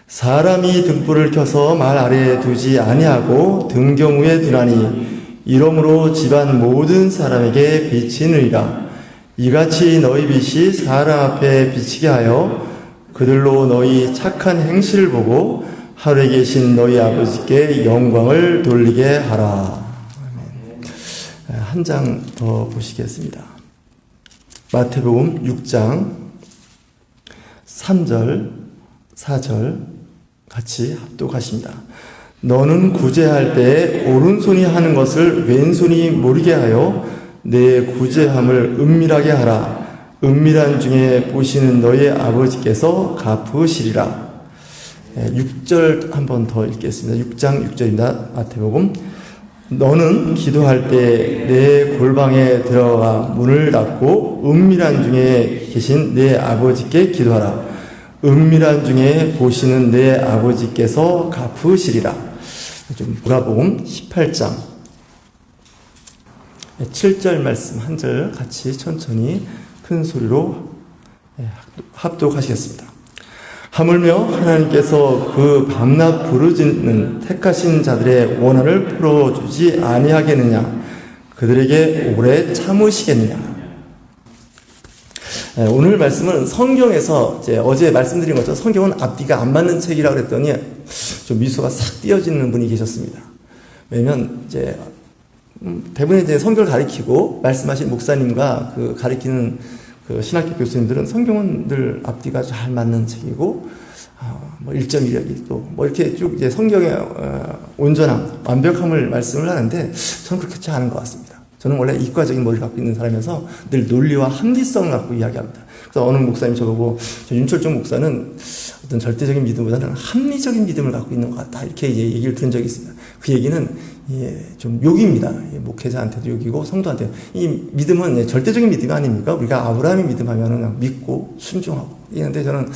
사람이 등불을 켜서 말 아래에 두지 아니하고 등경 위에 두나니 이러므로 집안 모든 사람에게 비치느니라. 이같이 너희 빛이 사람 앞에 비치게 하여 그들로 너희 착한 행실을 보고 하늘에 계신 너희 아버지께 영광을 돌리게 하라. 한 장 더 보시겠습니다. 마태복음 6장 3절 4절 같이 합독하십니다. 너는 구제할 때 오른손이 하는 것을 왼손이 모르게 하여 내 구제함을 은밀하게 하라. 은밀한 중에 보시는 너의 아버지께서 갚으시리라. 6절 한 번 더 읽겠습니다. 6장 6절입니다. 마태복음. 너는 기도할 때 내 골방에 들어가 문을 닫고 은밀한 중에 계신 내 아버지께 기도하라. 은밀한 중에 보시는 내 아버지께서 갚으시리라. 누가복음 18장 7절 말씀 한 절 같이 천천히 큰 소리로 합독하시겠습니다. 하물며 하나님께서 그 밤낮 부르짖는 택하신 자들의 원한을 풀어주지 아니하겠느냐? 그들에게 오래 참으시겠느냐? 오늘 말씀은 성경에서 어제 말씀드린 것처럼 성경은 앞뒤가 안 맞는 책이라고 그랬더니 좀 미소가 싹 띄어지는 분이 계셨습니다. 왜냐면 대부분의 성경을 가리키고 말씀하신 목사님과 그 가리키는 그 신학교 교수님들은 성경은 늘 앞뒤가 잘 맞는 책이고, 1.1이 또, 이렇게 쭉 성경의 온전함, 완벽함을 말씀을 하는데, 저는 그렇지 않은 것 같습니다. 저는 원래 이과적인 머리를 갖고 있는 사람이어서 늘 논리와 합리성을 갖고 이야기합니다. 그래서 어느 목사님 저보고, 윤철중 목사는 어떤 절대적인 믿음보다는 합리적인 믿음을 갖고 있는 것 같다. 이렇게 얘기를 들은 적이 있습니다. 그 얘기는 좀 욕입니다. 목회자한테도 욕이고 성도한테. 이 믿음은 절대적인 믿음이 아닙니까? 우리가 아브라함의 믿음하면 그냥 믿고 순종하고. 이런데 저는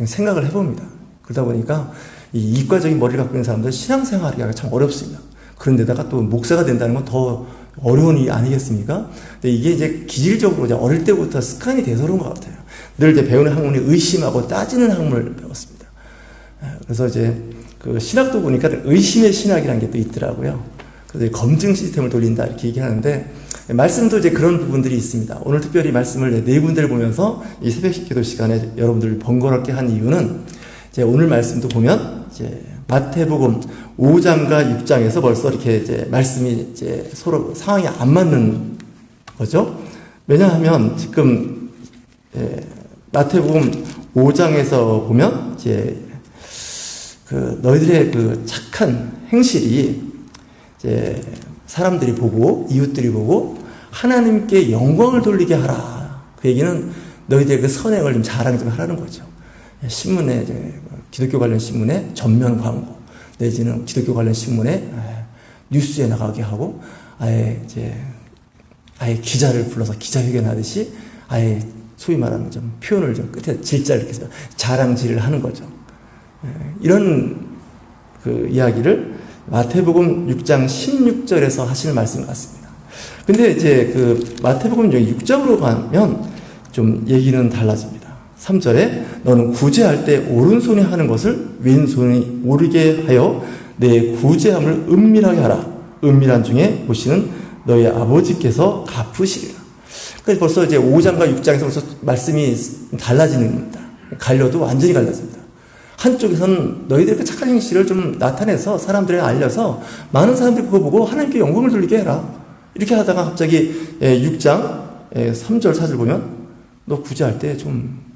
생각을 해봅니다. 그러다 보니까 이 이과적인 머리를 갖고 있는 사람들 신앙생활하기가 참 어렵습니다. 그런데다가 또 목사가 된다는 건 더 어려운 일이 아니겠습니까? 근데 이게 기질적으로 어릴 때부터 습관이 돼서 그런 것 같아요. 늘 배우는 학문이 의심하고 따지는 학문을 배웠습니다. 그래서 그 신학도 보니까 의심의 신학이라는 게 또 있더라고요. 그래서 검증 시스템을 돌린다 이렇게 얘기하는데 말씀도 그런 부분들이 있습니다. 오늘 특별히 말씀을 네 군데를 보면서 이 새벽 기도 시간에 여러분들을 번거롭게 한 이유는 오늘 말씀도 보면 마태복음 5장과 6장에서 벌써 이렇게 말씀이 서로 상황이 안 맞는 거죠. 왜냐하면 지금 마태복음 5장에서 보면 너희들의 그 착한 행실이 사람들이 보고 이웃들이 보고 하나님께 영광을 돌리게 하라. 그 얘기는 너희들의 그 선행을 좀 자랑 좀 하라는 거죠. 신문에 기독교 관련 신문에 전면 광고 내지는 기독교 관련 신문에 뉴스에 나가게 하고 아예 기자를 불러서 기자회견 하듯이 아예 소위 말하는 좀 표현을 좀 끝에 질자를 이렇게 해서 자랑질을 하는 거죠. 이런 그 이야기를 마태복음 6장 16절에서 하시는 말씀 같습니다. 근데 그 마태복음 6장으로 가면 좀 얘기는 달라집니다. 3절에 너는 구제할 때 오른손이 하는 것을 왼손이 모르게 하여 내 구제함을 은밀하게 하라. 은밀한 중에 보시는 너희 아버지께서 갚으시리라. 그래서 벌써 5장과 6장에서 벌써 말씀이 달라지는 겁니다. 갈려도 완전히 갈라집니다. 한쪽에서는 너희들의 그 착한 행실을 좀 나타내서 사람들에게 알려서 많은 사람들이 그거 보고 하나님께 영광을 돌리게 해라. 이렇게 하다가 갑자기 6장 3절 4절 보면 너 구제할 때 좀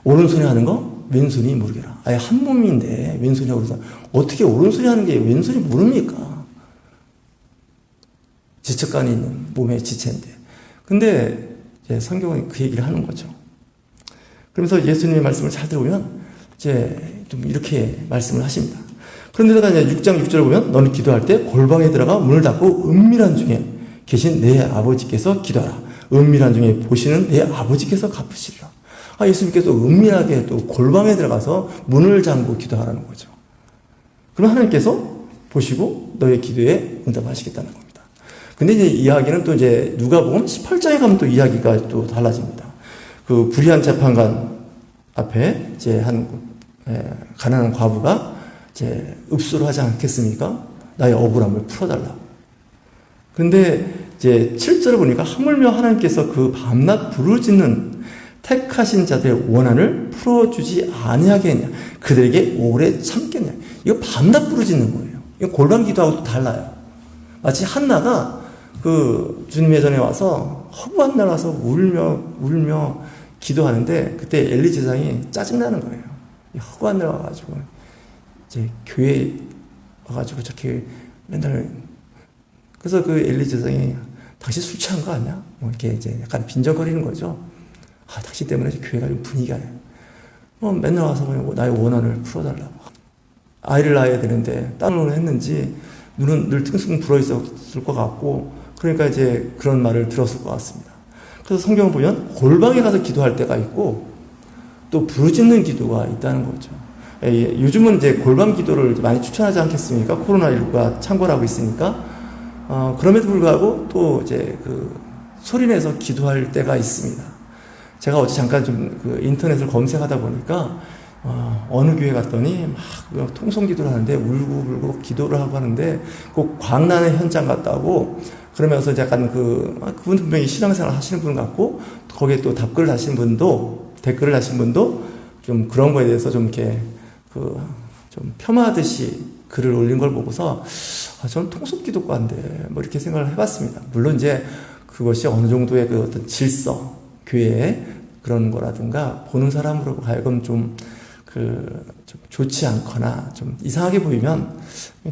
오른손이 하는 거 왼손이 모르게라. 아예 한 몸인데 왼손이 오른손 어떻게 오른손이 하는 게 왼손이 모릅니까? 지척간이 있는 몸의 지체인데. 근데 성경은 그 얘기를 하는 거죠. 그러면서 예수님의 말씀을 잘 들어보면 좀 이렇게 말씀을 하십니다. 그런데다가 6장 6절을 보면 너는 기도할 때 골방에 들어가 문을 닫고 은밀한 중에 계신 내 아버지께서 기도하라. 은밀한 중에 보시는 내 아버지께서 갚으시리라. 예수님께서 은밀하게 또 골방에 들어가서 문을 잠그고 기도하라는 거죠. 그럼 하나님께서 보시고 너의 기도에 응답하시겠다는 겁니다. 근데 이야기는 또 누가복음 18장에 가면 또 이야기가 또 달라집니다. 그 불의한 재판관 앞에 이제 가난한 과부가 이제 읍소를 하지 않겠습니까? 나의 억울함을 풀어달라고. 근데 이제 7절을 보니까 하물며 하나님께서 그 밤낮 부르짖는 택하신 자들의 원한을 풀어주지 아니하게 했냐. 그들에게 오래 참겠냐. 이거 밤낮 부르짖는 거예요. 이거 골방 기도하고 달라요. 마치 한나가 그 주님의 전에 와서 허구한 날 와서 울며 기도하는데 그때 엘리 제사장이 짜증나는 거예요. 허구한 날 와가지고 이제 교회에 와가지고 저렇게 맨날 그래서 그 엘리 제사장이 당신 술 취한 거 아니야? 뭐 이렇게 이제 약간 빈정거리는 거죠. 아, 당신 때문에 교회가 좀 분위기가 맨날 와서 나의 원한을 풀어달라고. 아이를 낳아야 되는데 땅으로 했는지 눈은 늘 퉁퉁 불어 있었을 것 같고 그러니까 이제 그런 말을 들었을 것 같습니다. 그래서 성경을 보면 골방에 가서 기도할 때가 있고 또 부르짖는 기도가 있다는 거죠. 요즘은 이제 골방 기도를 많이 추천하지 않겠습니까? 코로나19가 창궐하고 있으니까. 그럼에도 불구하고 또 이제 그 소리내서 기도할 때가 있습니다. 제가 어제 잠깐 좀 그 인터넷을 검색하다 보니까 어느 교회 갔더니 막 통성 기도를 하는데 울고 기도를 하고 하는데 꼭 광란의 현장 같다고 그러면서 약간 그분 분명히 신앙생활 하시는 분 같고 거기에 또 댓글을 다신 분도 좀 그런 거에 대해서 좀 이렇게 좀 폄하하듯이 글을 올린 걸 보고서 저는 통속 기도과인데 뭐 이렇게 생각을 해봤습니다. 물론 이제 그것이 어느 정도의 그 어떤 질서, 교회의 그런 거라든가 보는 사람으로 하여금 좀 좋지 않거나 좀 이상하게 보이면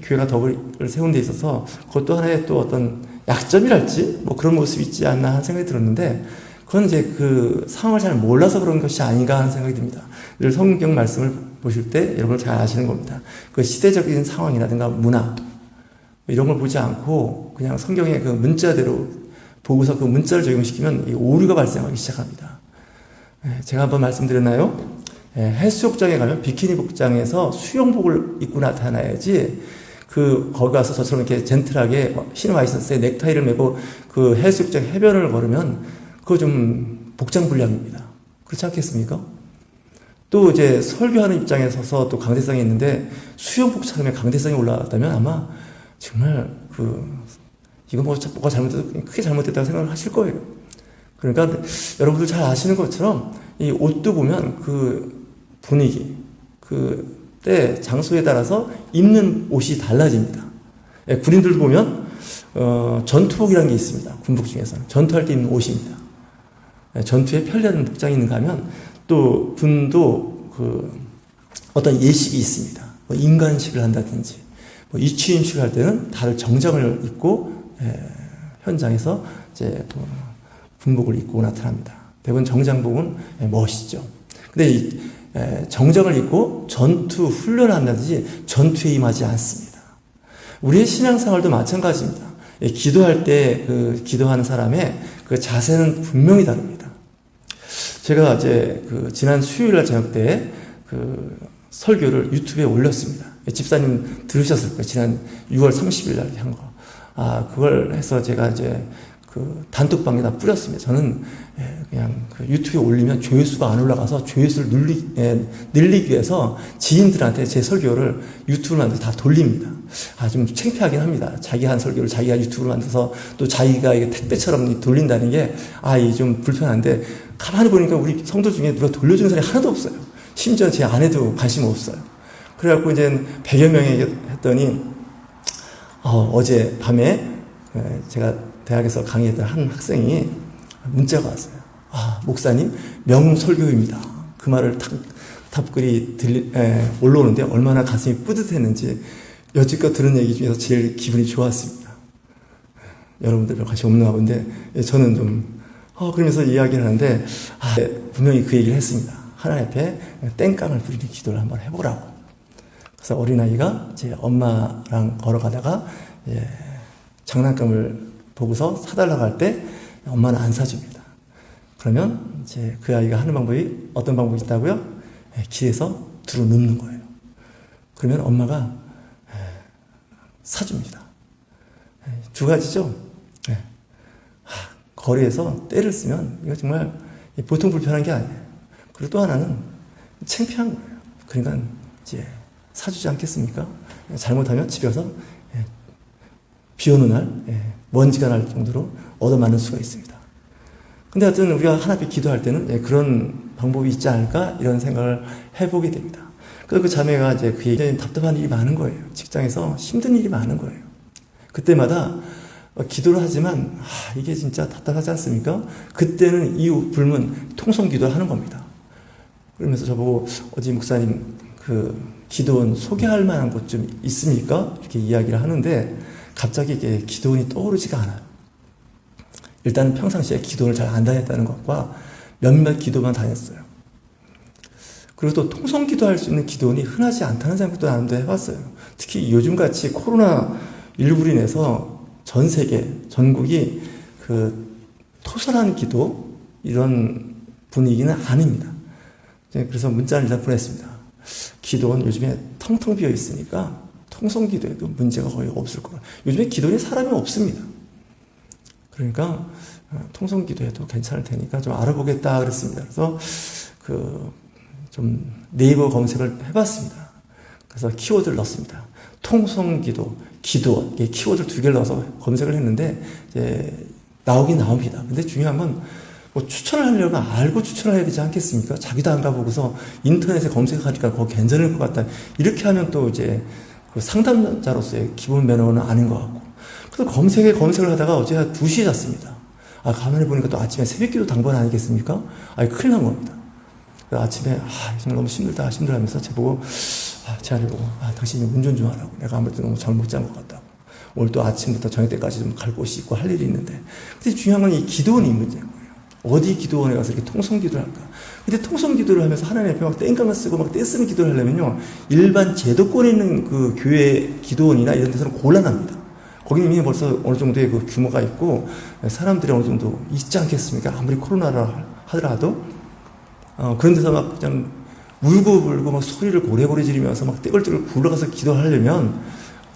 교회가 덕을 세운 데 있어서 그것도 하나의 또 어떤 약점이랄지 뭐 그런 모습이 있지 않나 하는 생각이 들었는데 그건 이제 그 상황을 잘 몰라서 그런 것이 아닌가 하는 생각이 듭니다. 늘 성경 말씀을 보실 때 여러분 잘 아시는 겁니다. 그 시대적인 상황이라든가 문화 이런 걸 보지 않고 그냥 성경의 그 문자대로 보고서 그 문자를 적용시키면 오류가 발생하기 시작합니다. 제가 한번 말씀드렸나요? 해수욕장에 가면 비키니 복장에서 수영복을 입고 나타나야지 거기 가서 저처럼 이렇게 젠틀하게 신어 와 있었어요. 넥타이를 메고 그 해수욕장 해변을 걸으면 그거 좀 복장 불량입니다. 그렇지 않겠습니까? 또 이제 설교하는 입장에 서서 또 강대상이 있는데 수영복 차림에 강대상이 올라왔다면 아마 정말 이거 뭐가 잘못돼도 크게 잘못됐다고 생각을 하실 거예요. 그러니까 여러분들 잘 아시는 것처럼 이 옷도 보면 그 분위기, 때 장소에 따라서 입는 옷이 달라집니다. 군인들도 보면 전투복이라는 게 있습니다. 군복 중에서는 전투할 때 입는 옷입니다. 전투에 편리한 복장이 있는가 하면 또 군도 어떤 예식이 있습니다. 뭐 인관식을 한다든지 뭐 이취임식을 할 때는 다들 정장을 입고 현장에서 이제 군복을 입고 나타납니다. 대부분 정장복은 멋있죠. 근데 이 정장을 입고 전투 훈련을 한다든지 전투에 임하지 않습니다. 우리의 신앙생활도 마찬가지입니다. 기도할 때 기도하는 사람의 그 자세는 분명히 다릅니다. 제가 이제 지난 수요일날 저녁 때 설교를 유튜브에 올렸습니다. 집사님 들으셨을 거예요. 지난 6월 30일 날 한 거. 그걸 해서 제가 이제 단톡방에다 뿌렸습니다. 저는 그냥 유튜브에 올리면 조회수가 안 올라가서 조회수를 늘리기 위해서 지인들한테 제 설교를 유튜브로 만들어서 다 돌립니다. 좀 창피하긴 합니다. 자기 한 설교를 자기가 유튜브로 만들어서 또 자기가 이게 택배처럼 돌린다는 게 이게 좀 불편한데 가만히 보니까 우리 성도 중에 누가 돌려주는 사람이 하나도 없어요. 심지어 제 아내도 관심 없어요. 그래갖고 이제 100여 명에게 했더니 어제 밤에 제가 대학에서 강의했던 한 학생이 문자가 왔어요. 목사님 명설교입니다. 그 말을 답글이 올라오는데 얼마나 가슴이 뿌듯했는지 여지껏 들은 얘기 중에서 제일 기분이 좋았습니다. 여러분들 관심 없나 본데 저는 좀 그러면서 이야기를 하는데 분명히 그 얘기를 했습니다. 하나님 앞에 땡깡을 부리는 기도를 한번 해보라고. 그래서 어린아이가 제 엄마랑 걸어가다가 장난감을 보고서 사달라고 할 때 엄마는 안 사줍니다. 그러면 이제 그 아이가 하는 방법이 어떤 방법이 있다고요? 길에서 두루 눕는 거예요. 그러면 엄마가 사줍니다. 두 가지죠. 거리에서 때를 쓰면 이거 정말 보통 불편한 게 아니에요. 그리고 또 하나는 창피한 거예요. 그러니까 이제 사주지 않겠습니까? 잘못하면 집에서 비 오는 날 먼지가 날 정도로 얻어맞는 수가 있습니다. 근데 하여튼 우리가 하나님 앞에 기도할 때는 그런 방법이 있지 않을까 이런 생각을 해보게 됩니다. 그래서 그 자매가 이제 그에게 답답한 일이 많은 거예요. 직장에서 힘든 일이 많은 거예요. 그때마다 기도를 하지만 이게 진짜 답답하지 않습니까? 그때는 이유 불문 통성 기도를 하는 겁니다. 그러면서 저보고 어디 목사님 그 기도원 소개할 만한 곳 좀 있습니까? 이렇게 이야기를 하는데 갑자기 이게 기도원이 떠오르지가 않아요. 일단 평상시에 기도를 잘 안 다녔다는 것과 몇몇 기도만 다녔어요. 그리고 또 통성 기도할 수 있는 기도원이 흔하지 않다는 생각도 나는데 해봤어요. 특히 요즘같이 코로나19로 인해서 전 세계, 전국이 그 토설한 기도 이런 분위기는 아닙니다. 그래서 문자를 일단 보냈습니다. 기도원 요즘에 텅텅 비어 있으니까 통성 기도에도 문제가 거의 없을 거예요. 요즘에 기도원에 사람이 없습니다. 그러니까 통성 기도해도 괜찮을 테니까 좀 알아보겠다 그랬습니다. 그래서 좀 네이버 검색을 해봤습니다. 그래서 키워드를 넣었습니다. 통성 기도, 기도원, 키워드 2개를 넣어서 검색을 했는데 이제 나오긴 나옵니다. 근데 중요한 건 뭐 추천을 하려면 알고 추천을 해야 되지 않겠습니까? 자기도 안 가보고서 인터넷에 검색하니까 그거 괜찮을 것 같다. 이렇게 하면 또 이제 그 상담자로서의 기본 매너는 아닌 것 같고. 그래서 검색을 하다가 어제 한 2시에 잤습니다. 가만히 보니까 또 아침에 새벽기도 당번 아니겠습니까? 큰일 난 겁니다. 아침에 정말 너무 힘들다 하면서 제보고 제안을 보고 당신이 운전 좀 하라고. 내가 아무래도 너무 잘 못 잔 것 같다고. 오늘 또 아침부터 저녁 때까지 좀 갈 곳이 있고 할 일이 있는데. 근데 중요한 건 이 기도원이 문제인 거예요. 어디 기도원에 가서 이렇게 통성 기도를 할까? 근데 통성 기도를 하면서 하나님 앞에 막 땡깡을 쓰고 막 떼쓰는 기도를 하려면요, 일반 제도권에 있는 그 교회 기도원이나 이런 데서는 곤란합니다. 거기는 이미 벌써 어느 정도의 그 규모가 있고 사람들이 어느 정도 있지 않겠습니까? 아무리 코로나라 하더라도 그런 데서 막 그냥 울고 막 소리를 고래고래 지르면서 막 떼굴떼굴 굴러가서 기도하려면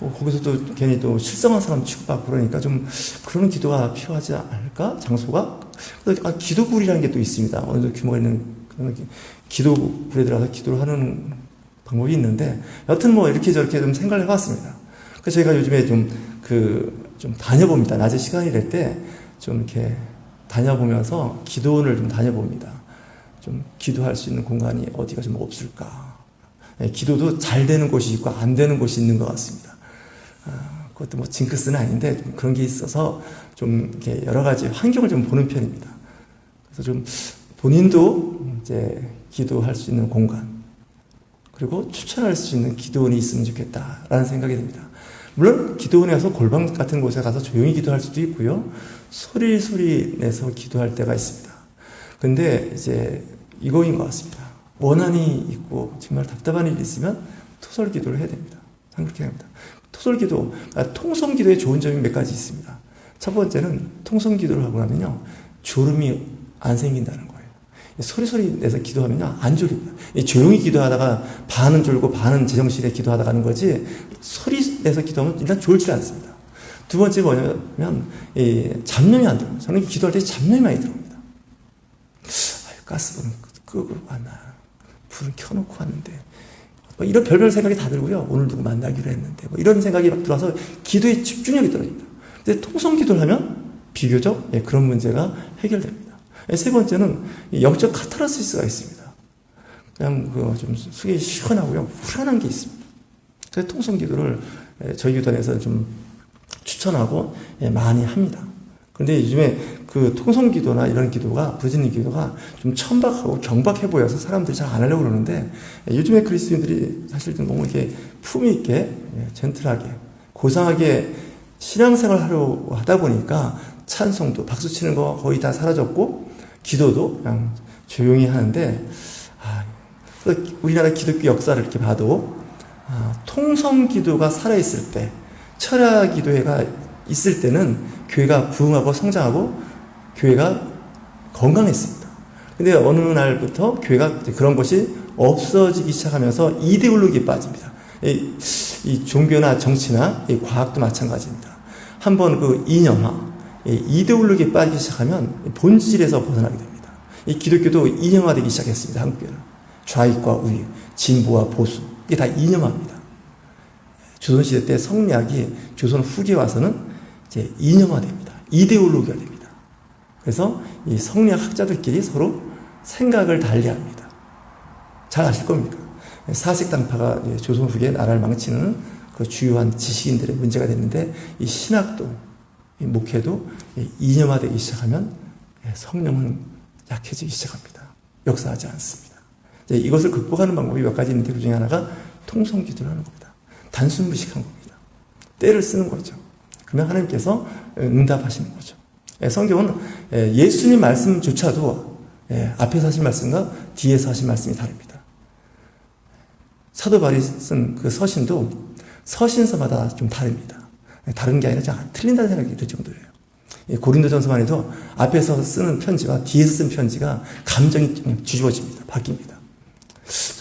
거기서도 괜히 또 실성한 사람 취급받고 그러니까 좀 그런 기도가 필요하지 않을까? 장소가? 그래서 기도굴이라는 게 또 있습니다. 어느 정도 규모가 있는 그런 기도굴에 들어가서 기도를 하는 방법이 있는데 여튼 뭐 이렇게 저렇게 좀 생각을 해봤습니다. 그래서 저희가 요즘에 좀 다녀봅니다. 낮에 시간이 될 때 좀 이렇게 다녀보면서 기도원을 좀 다녀봅니다. 좀 기도할 수 있는 공간이 어디가 좀 없을까? 기도도 잘 되는 곳이 있고 안 되는 곳이 있는 것 같습니다. 그것도 뭐 징크스는 아닌데 좀 그런 게 있어서 좀 이렇게 여러 가지 환경을 좀 보는 편입니다. 그래서 좀 본인도 이제 기도할 수 있는 공간 그리고 추천할 수 있는 기도원이 있으면 좋겠다라는 생각이 듭니다. 물론 기도원에 가서 골방 같은 곳에 가서 조용히 기도할 수도 있고요. 소리 내서 기도할 때가 있습니다. 근데 이제 이거인 것 같습니다. 원한이 있고 정말 답답한 일이 있으면 토설 기도를 해야 됩니다. 저는 그렇게 합니다. 토설 기도, 통성 기도에 좋은 점이 몇 가지 있습니다. 첫 번째는 통성 기도를 하고 나면요, 졸음이 안 생긴다는 거예요. 소리 내서 기도하면요, 안 졸립니다. 조용히 기도하다가 반은 졸고 반은 제정신에 기도하다가 하는 거지, 소리 내서 기도하면 일단 졸지 않습니다. 두 번째 뭐냐면, 잡념이 안 들어옵니다. 저는 기도할 때 잡념이 많이 들어옵니다. 가스불은 끄고 왔나, 불은 켜놓고 왔는데, 뭐 이런 별별 생각이 다 들고요. 오늘 누구 만나기로 했는데, 뭐 이런 생각이 막 들어와서 기도에 집중력이 떨어집니다. 근데 통성 기도를 하면 비교적 그런 문제가 해결됩니다. 세 번째는 영적 카타르시스가 있습니다. 그냥 좀 속이 시원하고요, 불안한 게 있습니다. 그래서 통성 기도를 저희 교단에서 좀 추천하고 많이 합니다. 그런데 요즘에 그 통성 기도나 이런 기도가, 부르짖는 기도가 좀 천박하고 경박해 보여서 사람들이 잘 안 하려고 그러는데, 요즘에 그리스도인들이 사실 좀 너무 이렇게 품위 있게, 젠틀하게, 고상하게 신앙생활 하려고 하다 보니까 찬송도, 박수 치는 거 거의 다 사라졌고, 기도도 그냥 조용히 하는데, 우리나라 기독교 역사를 이렇게 봐도, 통성 기도가 살아있을 때, 철야 기도회가 있을 때는 교회가 부흥하고 성장하고 교회가 건강했습니다. 근데 어느 날부터 교회가 그런 것이 없어지기 시작하면서 이데올로기에 빠집니다. 이 종교나 정치나 이 과학도 마찬가지입니다. 한번 그 이념화, 이데올로기에 빠지기 시작하면 본질에서 벗어나게 됩니다. 이 기독교도 이념화되기 시작했습니다. 한국교회는. 좌익과 우익, 진보와 보수, 이게 다 이념화입니다. 조선시대 때 성리학이 조선 후기에 와서는 이제 이념화됩니다. 이데올로기가 됩니다. 그래서 이 성리학 학자들끼리 서로 생각을 달리합니다. 잘 아실 겁니다. 사색당파가 조선 후기에 나라를 망치는 그 주요한 지식인들의 문제가 됐는데, 이 신학도, 이 목회도 이념화되기 시작하면 성령은 약해지기 시작합니다. 역사하지 않습니다. 이것을 극복하는 방법이 몇 가지 있는데, 그 중에 하나가 통성기도를 하는 겁니다. 단순 무식한 겁니다. 때를 쓰는 거죠. 그러면 하나님께서 응답하시는 거죠. 성경은 예수님 말씀조차도 앞에서 하신 말씀과 뒤에서 하신 말씀이 다릅니다. 사도 바울이 쓴 그 서신도 서신서마다 좀 다릅니다. 다른 게 아니라 틀린다는 생각이 들 정도예요. 고린도전서만 해도 앞에서 쓰는 편지와 뒤에서 쓴 편지가 감정이 그냥 뒤집어집니다. 바뀝니다.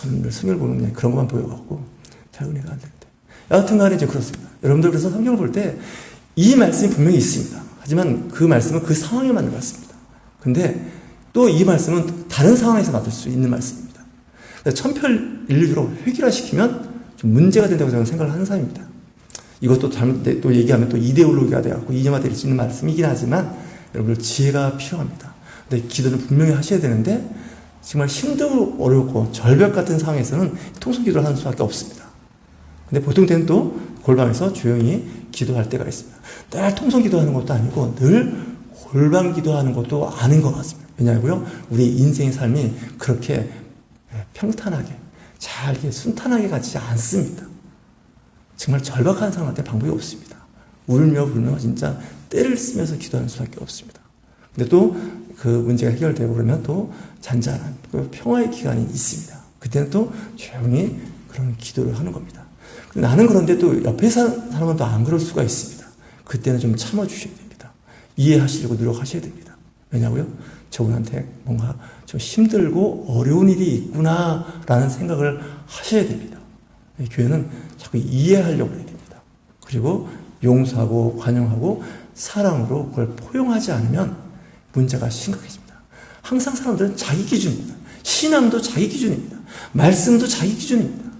저는 늘 성경을 보면 그냥 그런 것만 보여갖고 잘 은혜가 안 되는데. 여하튼 간에 이제 그렇습니다. 여러분들 그래서 성경을 볼 때 이 말씀이 분명히 있습니다. 하지만 그 말씀은 그 상황에 맞는 말씀입니다. 근데 또 이 말씀은 다른 상황에서 맞을 수 있는 말씀입니다. 천편일률로 획일화시키면 좀 문제가 된다고 저는 생각을 하는 사람입니다. 이것도 또 얘기하면 또 이데올로기가 되어갖고 이념화될 수 있는 말씀이긴 하지만 여러분들 지혜가 필요합니다. 근데 기도는 분명히 하셔야 되는데 정말 힘들고 어렵고 절벽 같은 상황에서는 통성기도를 하는 수밖에 없습니다. 근데 보통 때는 또 골방에서 조용히 기도할 때가 있습니다. 늘 통성기도하는 것도 아니고 늘 골방기도하는 것도 아닌 것 같습니다. 왜냐하고요, 우리 인생의 삶이 그렇게 평탄하게 잘 순탄하게 가지 않습니다. 정말 절박한 사람한테 방법이 없습니다. 울며 불며 진짜 때를 쓰면서 기도하는 수밖에 없습니다. 근데 또 그 문제가 해결되고 그러면 또 잔잔한 평화의 기간이 있습니다. 그때는 또 조용히 그런 기도를 하는 겁니다. 나는 그런데 또 옆에 사는 사람은 또 안 그럴 수가 있습니다. 그때는 좀 참아주셔야 됩니다. 이해하시려고 노력하셔야 됩니다. 왜냐고요? 저분한테 뭔가 좀 힘들고 어려운 일이 있구나라는 생각을 하셔야 됩니다. 교회는 자꾸 이해하려고 해야 됩니다. 그리고 용서하고 관용하고 사랑으로 그걸 포용하지 않으면 문제가 심각해집니다. 항상 사람들은 자기 기준입니다. 신앙도 자기 기준입니다. 말씀도 자기 기준입니다.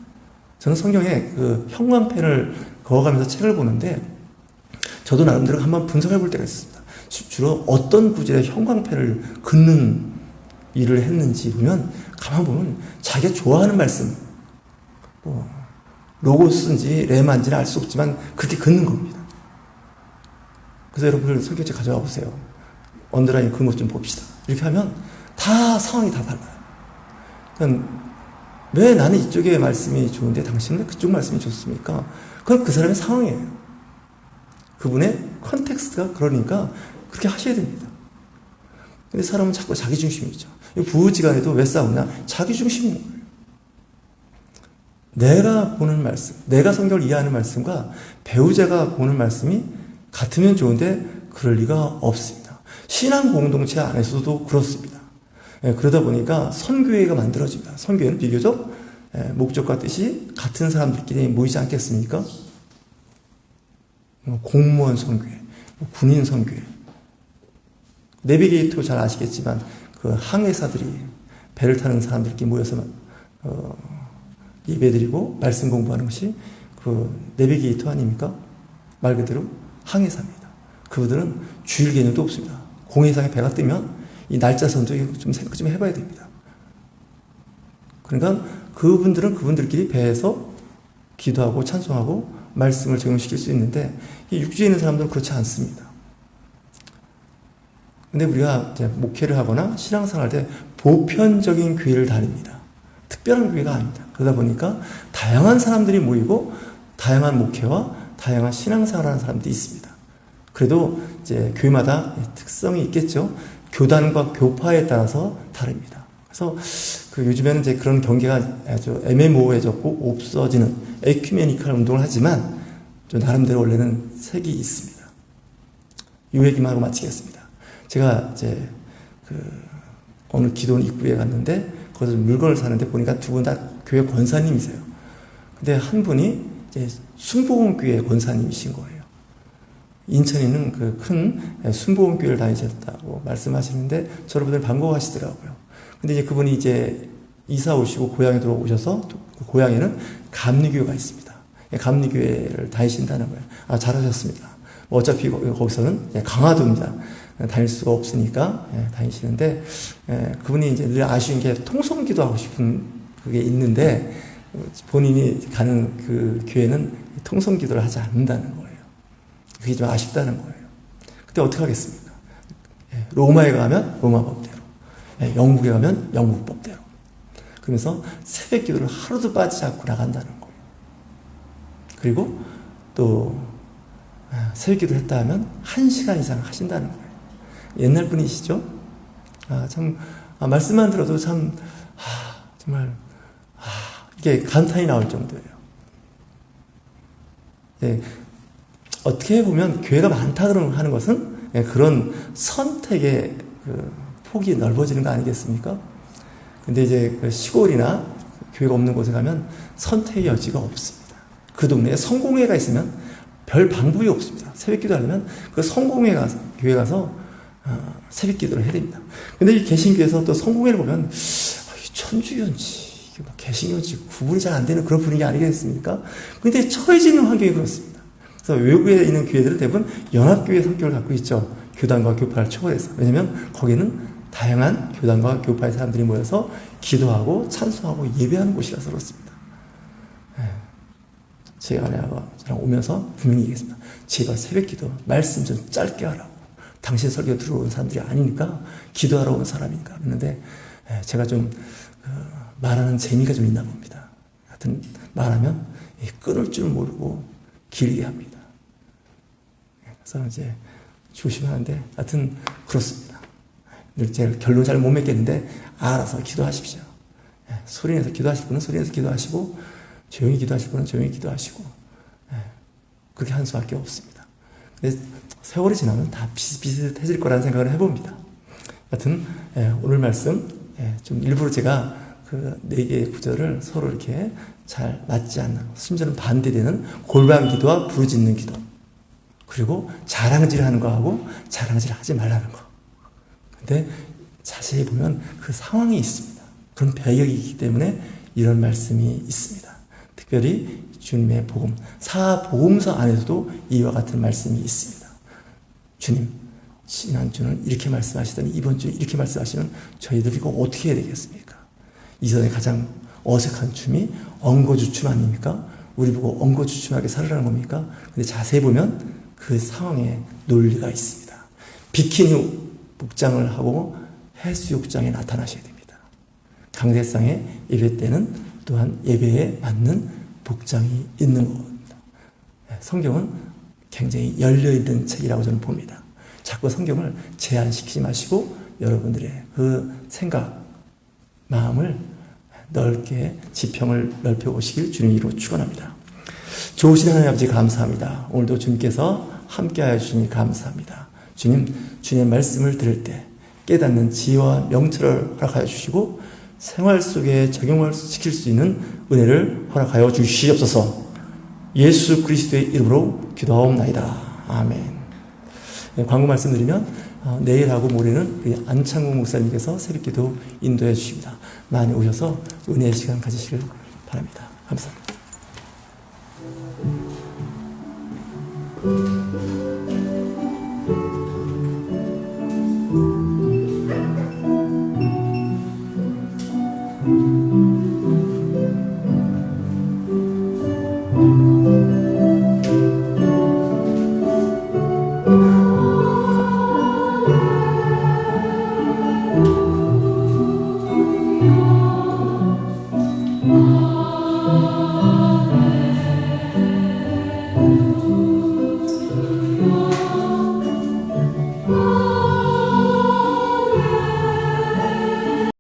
저는 성경에 그 형광펜을 그어가면서 책을 보는데 저도 나름대로 한번 분석해 볼 때가 있습니다. 주로 어떤 구절에 형광펜을 긋는 일을 했는지 보면 가만 보면 자기가 좋아하는 말씀, 로고스인지 레마인지는 알 수 없지만 그렇게 긋는 겁니다. 그래서 여러분들 성경책 가져와 보세요. 언더라인 그런 것 좀 봅시다. 이렇게 하면 다 상황이 다 달라요. 그러니까 왜 나는 이쪽의 말씀이 좋은데 당신은 왜 그쪽 말씀이 좋습니까? 그건 그 사람의 상황이에요. 그분의 컨텍스트가 그러니까 그렇게 하셔야 됩니다. 근데 사람은 자꾸 자기 중심이죠. 부부지간에도 왜 싸우냐? 자기 중심인 거예요. 내가 보는 말씀, 내가 성경을 이해하는 말씀과 배우자가 보는 말씀이 같으면 좋은데 그럴 리가 없습니다. 신앙 공동체 안에서도 그렇습니다. 그러다 보니까 선교회가 만들어집니다. 선교회는 비교적 목적과 뜻이 같은 사람들끼리 모이지 않겠습니까? 공무원 선교회, 군인 선교회. 내비게이터 잘 아시겠지만 그 항해사들이 배를 타는 사람들끼리 모여서 예배드리고 말씀 공부하는 것이 그 내비게이터 아닙니까? 말 그대로 항해사입니다. 그분들은 주일 개념도 없습니다. 공해상에 배가 뜨면 이 날짜선도 좀 생각 좀 해봐야 됩니다. 그러니까 그분들은 그분들끼리 배에서 기도하고 찬송하고 말씀을 적용시킬 수 있는데 이 육지에 있는 사람들은 그렇지 않습니다. 근데 우리가 이제 목회를 하거나 신앙생활 할 때 보편적인 교회를 다닙니다. 특별한 교회가 아닙니다. 그러다 보니까 다양한 사람들이 모이고 다양한 목회와 다양한 신앙생활을 하는 사람들이 있습니다. 그래도 이제 교회마다 특성이 있겠죠. 교단과 교파에 따라서 다릅니다. 그래서 그 요즘에는 이제 그런 경계가 아주 애매모호해졌고 없어지는 에큐메니컬 운동을 하지만 좀 나름대로 원래는 색이 있습니다. 이 얘기만 하고 마치겠습니다. 제가 이제 어느 기도원 입구에 갔는데 거기서 물건을 사는데 보니까 두 분 다 교회 권사님이세요. 근데 한 분이 이제 순복음교회 권사님이신 거예요. 인천에 있는 그 큰 순복음교회를 다니셨다고 말씀하시는데 저러분들 반가워하시더라고요. 근데 이제 그분이 이제 이사 오시고 고향에 들어오셔서 그 고향에는 감리교회가 있습니다. 감리교회를 다니신다는 거예요. 아, 잘하셨습니다. 어차피 거기서는 강화도입니다. 다닐 수가 없으니까 다니시는데, 그분이 이제 늘 아쉬운 게 통성기도 하고 싶은 그게 있는데, 본인이 가는 그 교회는 통성기도를 하지 않는다는 거예요. 그게 좀 아쉽다는 거예요. 그때 어떻게 하겠습니까? 로마에 가면 로마 법대로, 영국에 가면 영국 법대로. 그러면서 새벽 기도를 하루도 빠지지 않고 나간다는 거예요. 그리고 또 새벽 기도를 했다 하면 1시간 이상 하신다는 거예요. 옛날 분이시죠? 말씀만 들어도 참, 정말, 이게 감탄이 나올 정도예요. 어떻게 보면 교회가 많다 하는 것은 그런 선택의 그 폭이 넓어지는 거 아니겠습니까? 근데 이제 그 시골이나 교회가 없는 곳에 가면 선택의 여지가 없습니다. 그 동네에 성공회가 있으면 별 방법이 없습니다. 새벽 기도 하려면 그 성공회 가서, 교회 가서 새벽 기도를 해야 됩니다. 근데 이 개신교에서 또 성공회를 보면 천주교인지 개신교인지 구분이 잘 안 되는 그런 분위기 아니겠습니까? 근데 처해져 있는 환경이 그렇습니다. 그래서 외국에 있는 교회들은 대부분 연합교회 성격을 갖고 있죠. 교단과 교파를 초월해서. 왜냐하면 거기는 다양한 교단과 교파의 사람들이 모여서 기도하고 찬송하고 예배하는 곳이라서 그렇습니다. 제 아내가 저랑 오면서 분명히 얘기했습니다. 제발 새벽 기도 말씀 좀 짧게 하라고. 당신 설교 들어온 사람들이 아니니까 기도하러 온 사람이니까. 그런데 제가 좀 말하는 재미가 좀 있나 봅니다. 하여튼 말하면 끊을 줄 모르고 길게 합니다. 그래서 이제 조심하는데 하여튼 그렇습니다. 제가 결론 잘 못 맺겠는데 알아서 기도하십시오. 소리내서 기도하실 분은 소리내서 기도하시고 조용히 기도하실 분은 조용히 기도하시고 그렇게 한 수밖에 없습니다. 근데 세월이 지나면 다 비슷비슷해질 거라는 생각을 해봅니다. 하여튼 오늘 말씀 좀 일부러 제가 그 4개의 구절을 서로 이렇게 잘 맞지 않는, 심지어는 반대되는 골방 기도와 부르짖는 기도, 그리고 자랑질하는 거하고 자랑질 하지 말라는 거. 근데 자세히 보면 그 상황이 있습니다. 그런 배경이 있기 때문에 이런 말씀이 있습니다. 특별히 주님의 복음, 사복음서 안에서도 이와 같은 말씀이 있습니다. 주님, 지난주는 이렇게 말씀하시더니 이번 주 이렇게 말씀하시면 저희들 이거 어떻게 해야 되겠습니까? 이 세상에 가장 어색한 춤이 엉거주춤 아닙니까? 우리 보고 엉거주춤하게 살으라는 겁니까? 근데 자세히 보면 그 상황에 논리가 있습니다. 비키니 복장을 하고 해수욕장에 나타나셔야 됩니다. 강대상의 예배 때는 또한 예배에 맞는 복장이 있는 겁니다. 성경은 굉장히 열려있는 책이라고 저는 봅니다. 자꾸 성경을 제한시키지 마시고 여러분들의 그 생각, 마음을 넓게 지평을 넓혀보시길 주님 이름으로 축원합니다. 좋으신 하나님 아버지 감사합니다. 오늘도 주님께서 함께하여 주시니 감사합니다. 주님, 주님의 말씀을 들을 때 깨닫는 지혜와 명철을 허락하여 주시고 생활 속에 적용을 시킬 수 있는 은혜를 허락하여 주시옵소서. 예수 그리스도의 이름으로 기도하옵나이다. 아멘. 광고 말씀드리면 내일하고 모레는 우리 안창국 목사님께서 새벽기도 인도해 주십니다. 많이 오셔서 은혜의 시간 가지시길 바랍니다. 감사합니다.